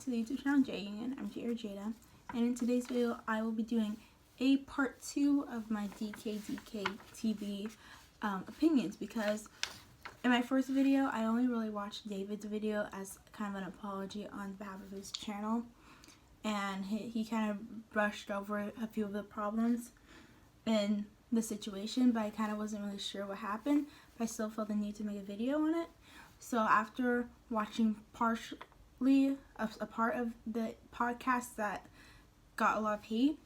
to the YouTube channel J Union. I'm J or Jada, and in today's video I will be doing a part 2 of my DKDKTV opinions, because in my first video I only really watched David's video as kind of an apology on behalf of his channel, and he kind of brushed over a few of the problems in the situation, but I kind of wasn't really sure what happened, but I still felt the need to make a video on it. So after watching partially a part of the podcast that got a lot of hate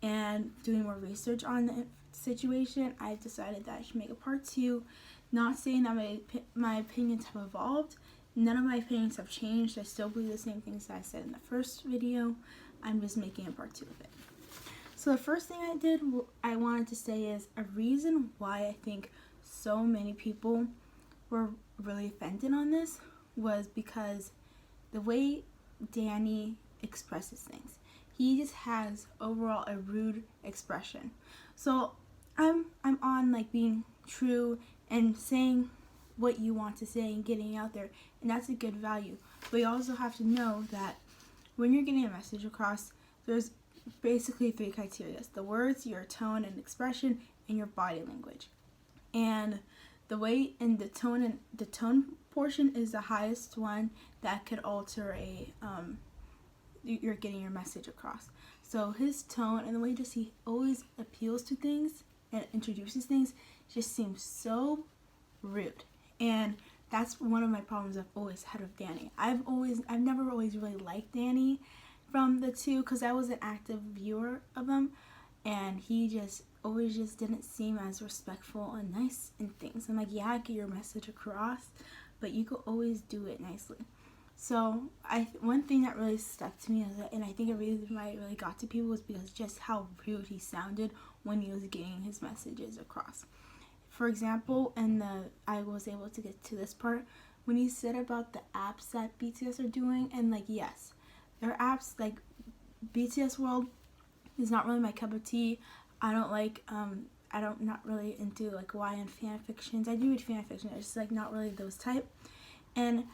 and doing more research on the situation, I decided that I should make a part 2. Not saying that my opinions have evolved. None of my opinions have changed. I still believe the same things that I said in the first video. I'm just making a part 2 of it. So the first thing I wanted to say is a reason why I think so many people were really offended on this was because the way Danny expresses things. He just has overall a rude expression. So I'm on like being true and saying what you want to say and getting out there, and that's a good value. But you also have to know that when you're getting a message across, there's basically 3 criteria: the words, your tone and expression, and your body language. And the way and the tone portion is the highest one that could alter you're getting your message across. So his tone and the way just he always appeals to things and introduces things just seems so rude. And that's one of my problems I've always had with Danny. I've never always really liked Danny from the two, because I was an active viewer of him, and he just always just didn't seem as respectful and nice and things. I'm like, yeah, get your message across, but you could always do it nicely. So one thing that really stuck to me is that, and I think a reason why it really got to people was because just how rude he sounded when he was getting his messages across. For example, I was able to get to this part when he said about the apps that BTS are doing, and like, yes, their apps, like BTS World is not really my cup of tea. I don't like not really into like YN fan fictions. I do read fan fiction, it's just like not really those type. And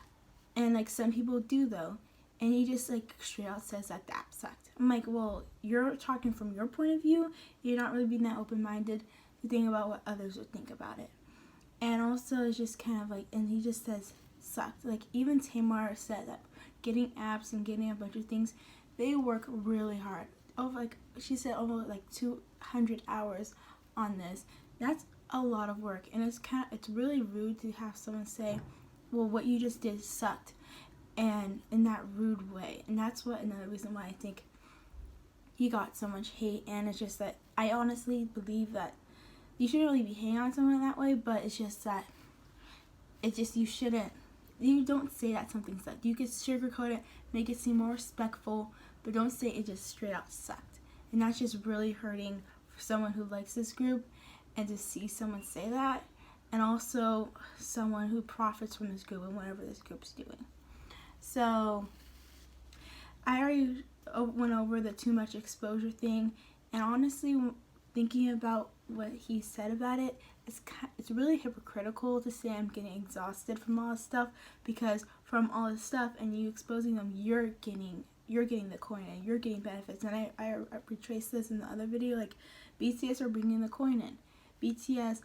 like some people do though. And he just like straight out says that the app sucked. I'm like, well, you're talking from your point of view. You're not really being that open-minded to think about what others would think about it. And also it's just kind of like, and he just says sucked. Like even Tamar said that getting apps and getting a bunch of things, they work really hard. She said over like 200 hours on this. That's a lot of work, and it's really rude to have someone say, well, what you just did sucked, and in that rude way. And that's another reason why I think he got so much hate. And it's just that I honestly believe that you shouldn't really be hating on someone that way, but it's just that you don't say that something sucked. You could sugarcoat it, make it seem more respectful, but don't say it just straight out sucked. And that's just really hurting for someone who likes this group, and to see someone say that, and also someone who profits from this group and whatever this group's doing. So I already went over the too much exposure thing, and honestly, thinking about what he said about it, it's really hypocritical to say I'm getting exhausted from all this stuff, because from all this stuff and you exposing them, you're getting the coin and you're getting benefits. And I retraced this in the other video, like BTS are bringing the coin in. BTS,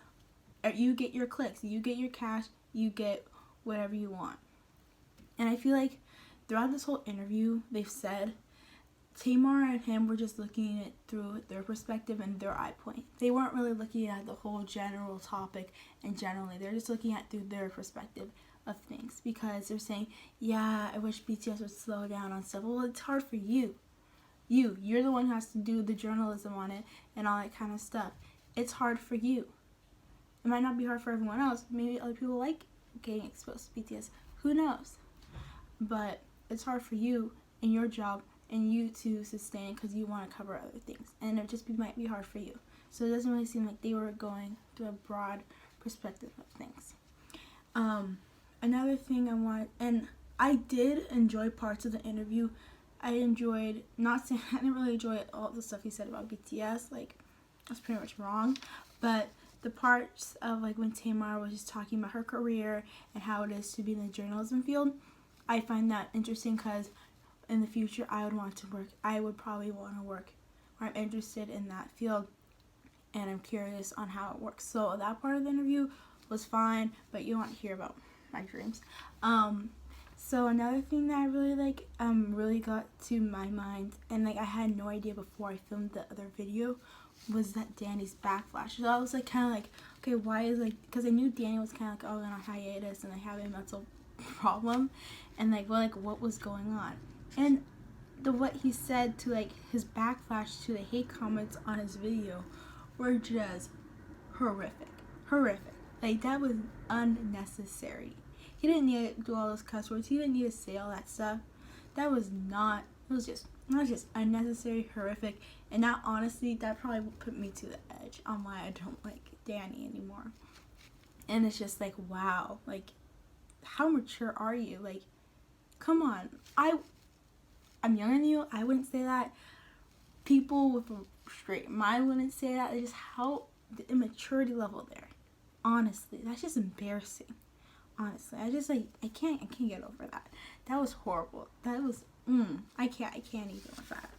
you get your clicks, you get your cash, you get whatever you want. And I feel like throughout this whole interview, they've said Tamar and him were just looking at it through their perspective and their eye point. They weren't really looking at the whole general topic and generally. They're just looking at through their perspective of things, because they're saying, yeah, I wish BTS would slow down on stuff. Well, it's hard for you. You're the one who has to do the journalism on it and all that kind of stuff. It's hard for you. It might not be hard for everyone else. Maybe other people like getting exposed to BTS. Who knows? But it's hard for you and your job and you to sustain, because you want to cover other things, and it just might be hard for you. So it doesn't really seem like they were going through a broad perspective of things. Another thing and I did enjoy parts of the interview. I enjoyed, not saying I didn't really enjoy all the stuff he said about BTS, like that's pretty much wrong, but the parts of like when Tamar was just talking about her career and how it is to be in the journalism field, I find that interesting, because in the future I would probably want to work, or I'm interested in that field, and I'm curious on how it works. So that part of the interview was fine, but you want to hear about my dreams. So another thing that I really really got to my mind, and I had no idea before I filmed the other video, was that Danny's backlash. So I was kind of okay, why is because I knew Danny was kind of on a hiatus and have a mental problem, and what was going on, and what he said to his backlash to the hate comments on his video were just horrific. That was unnecessary. He didn't need to do all those cuss words. He didn't need to say all that stuff. That was just unnecessary, horrific, and that honestly, that probably put me to the edge on why I don't like Danny anymore. And it's just wow, how mature are you? Come on. I'm younger than you. I wouldn't say that. People with a straight mind wouldn't say that. It's just how the immaturity level there. Honestly, that's just embarrassing. Honestly, I can't get over that. That was horrible. That was I can't even with that.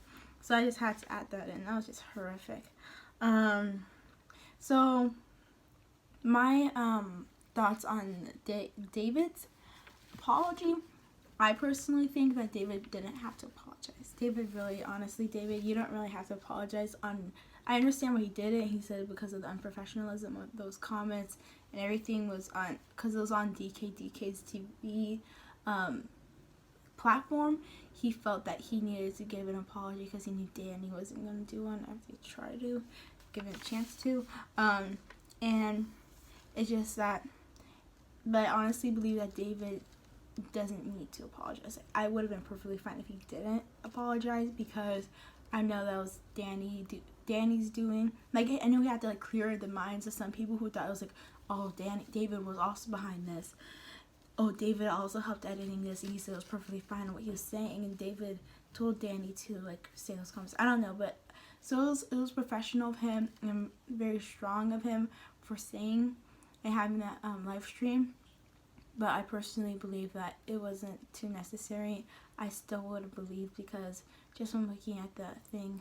So I just had to add that in. That was just horrific. So my thoughts on David's apology. I personally think that David didn't have to apologize. David, you don't really have to apologize. I understand why he did it. He said it because of the unprofessionalism of those comments, and everything was because it was on DKDK's TV platform. He felt that he needed to give an apology because he knew Danny wasn't going to do one after he tried to give it a chance to. And it's just that, but I honestly believe that David doesn't need to apologize. I would have been perfectly fine if he didn't apologize, because I know that was Danny's doing. I know we had to clear the minds of some people who thought it was oh, David was also behind this. Oh, David also helped editing this, and he said it was perfectly fine what he was saying, and David told Danny to say those comments. I don't know, but so it was professional of him and very strong of him for saying and having that live stream. But I personally believe that it wasn't too necessary. I still would have believed, because just from looking at the thing,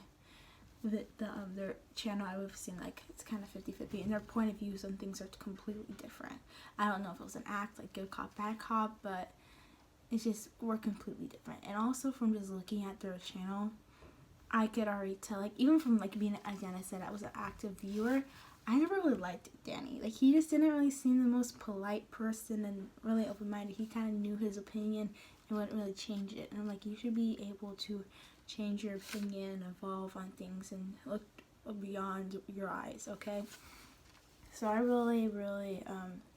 their channel, I would have seen it's kind of 50-50, and their point of views on things are completely different. I don't know if it was an act, good cop, bad cop, but it's just, we're completely different. And also from just looking at their channel, I could already tell, even from being, again, I said I was an active viewer, I never really liked Danny. He just didn't really seem the most polite person and really open-minded. He kind of knew his opinion and wouldn't really change it. And I'm you should be able to change your opinion, evolve on things, and look beyond your eyes, okay? So I really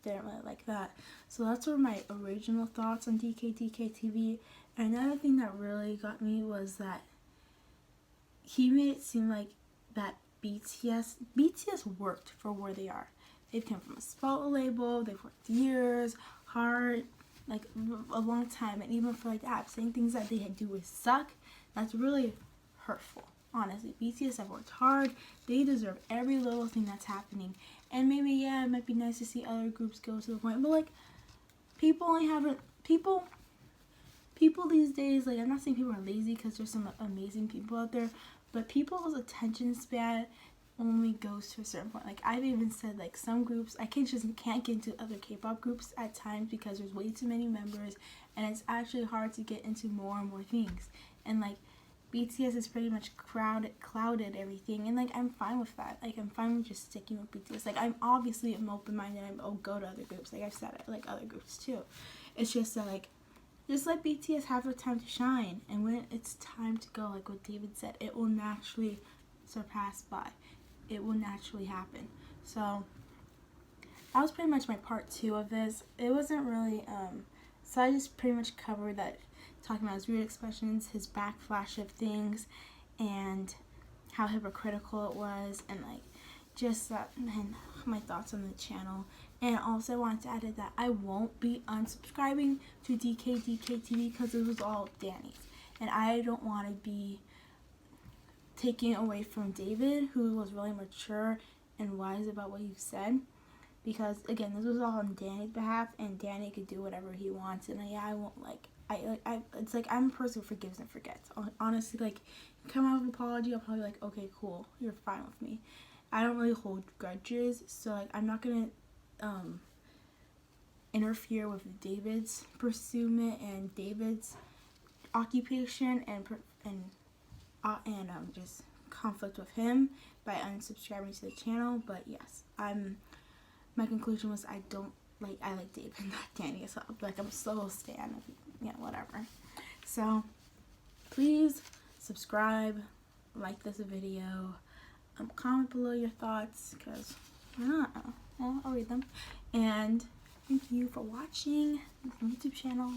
didn't really like that. So that's were my original thoughts on DKDKTV. And another thing that really got me was that he made it seem that BTS worked for where they are. They've come from a small label, they've worked years, hard, a long time, and even for that, saying things that they do with suck, that's really hurtful. Honestly, BTS have worked hard. They deserve every little thing that's happening. And maybe, yeah, it might be nice to see other groups go to the point, but people these days, I'm not saying people are lazy, because there's some amazing people out there, but people's attention span only goes to a certain point. I've even said, some groups, I can't get into other K-pop groups at times because there's way too many members, and it's actually hard to get into more and more things. And BTS has pretty much clouded everything, and I'm fine with that. I'm fine with just sticking with BTS. I'm obviously open-minded, I'll go to other groups. I've said I like other groups too. It's just that just let BTS have their time to shine, and when it's time to go, what David said, it will naturally surpass by. It will naturally happen. So that was pretty much my part 2 of this. It wasn't really, so I just pretty much covered that, talking about his rude expressions, his backflash of things, and how hypocritical it was, and just that, and my thoughts on the channel. And also I wanted to add that I won't be unsubscribing to DKDKTV because it was all Danny's, and I don't want to be taking away from David, who was really mature and wise about what he said, because again, this was all on Danny's behalf, and Danny could do whatever he wants, and yeah, it's like I'm a person who forgives and forgets. Honestly, like, come out with an apology, I'll probably like, okay, cool, you're fine with me. I don't really hold grudges, so like I'm not gonna interfere with David's pursuit and David's occupation and just conflict with him by unsubscribing to the channel. But yes, my conclusion was I like David, not Danny. So like I'm so stan of, yeah, whatever. So please subscribe, like this video, comment below your thoughts, because why not? I'll read them. And thank you for watching this YouTube channel.